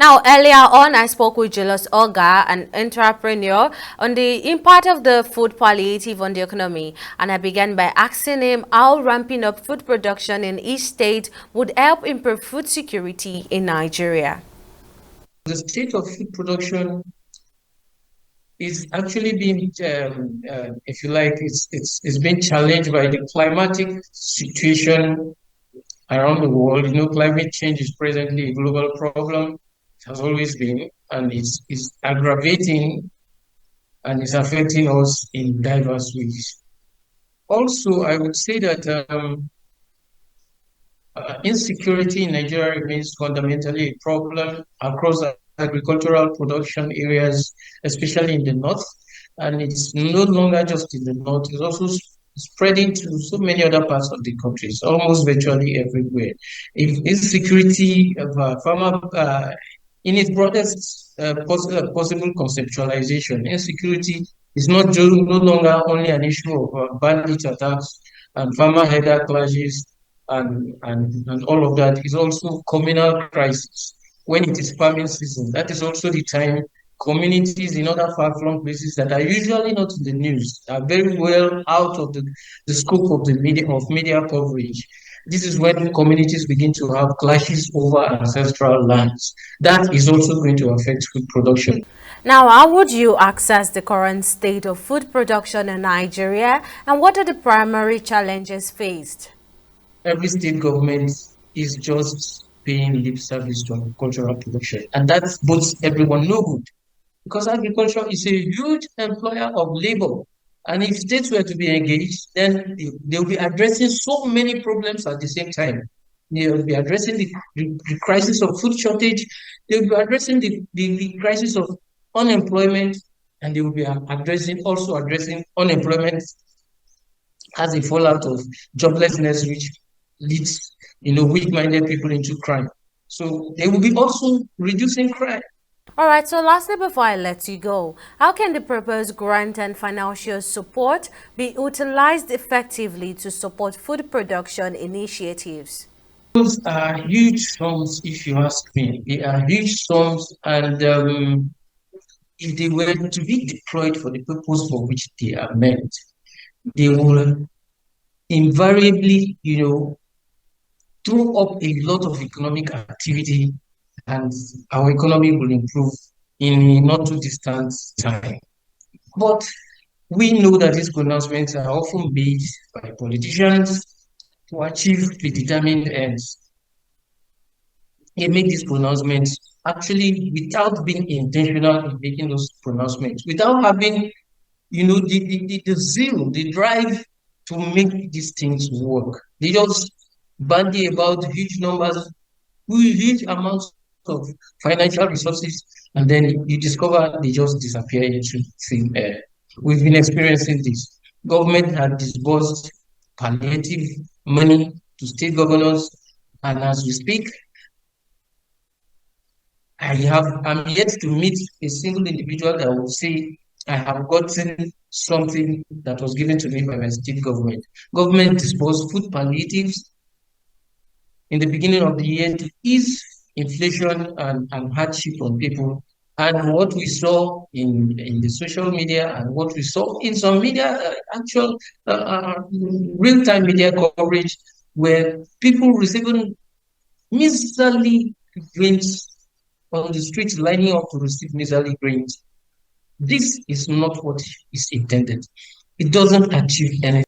Now, earlier on, I spoke with Julius Oga, an entrepreneur, on the impact of the food palliative on the economy. And I began by asking him how ramping up food production in each state would help improve food security in Nigeria. The state of food production is actually being, if you like, it's been challenged by the climatic situation around the world. Climate change is presently a global problem. It has always been, and it's aggravating and it's affecting us in diverse ways. Also, I would say that insecurity in Nigeria remains fundamentally a problem across agricultural production areas, especially in the north. And it's no longer just in the north, it's also spreading to so many other parts of the country. It's almost virtually everywhere. If insecurity of farmer, in its broadest possible conceptualization, insecurity is no longer only an issue of bandit attacks and farmer header clashes and all of that. Is also communal crisis. When it is farming season, that is also the time communities in other far-flung places that are usually not in the news are very well out of the scope of the media coverage. This is when communities begin to have clashes over ancestral lands. That is also going to affect food production. Now, how would you assess the current state of food production in Nigeria, and what are the primary challenges faced? Every state government is just paying lip service to agricultural production, and that bodes everyone no good because agriculture is a huge employer of labor. And if states were to be engaged, then they'll be addressing so many problems at the same time. They'll be addressing the crisis of food shortage, they'll be addressing the crisis of unemployment, and they will be addressing unemployment as a fallout of joblessness, which leads weak-minded people into crime. So they will be also reducing crime. All right, so lastly, before I let you go, how can the proposed grant and financial support be utilized effectively to support food production initiatives? Those are huge sums, if you ask me. They are huge sums, and if they were to be deployed for the purpose for which they are meant, they will invariably, throw up a lot of economic activity, and our economy will improve in a not too distant time. But we know that these pronouncements are often made by politicians to achieve predetermined ends. They make these pronouncements actually without being intentional in making those pronouncements, without having, the zeal, the drive to make these things work. They just bandy about huge numbers, huge amounts of financial resources, and then you discover they just disappear into thin air. We've been experiencing this. Government had disbursed palliative money to state governors, and as we speak, I'm yet to meet a single individual that will say, I have gotten something that was given to me by my state government. Government disbursed food palliatives in the beginning of the year to ease inflation and hardship on people. And what we saw in the social media and what we saw in some media, actual real-time media coverage, where people receiving miserly grains on the streets, lining up to receive miserly grains. This is not what is intended. It doesn't achieve anything.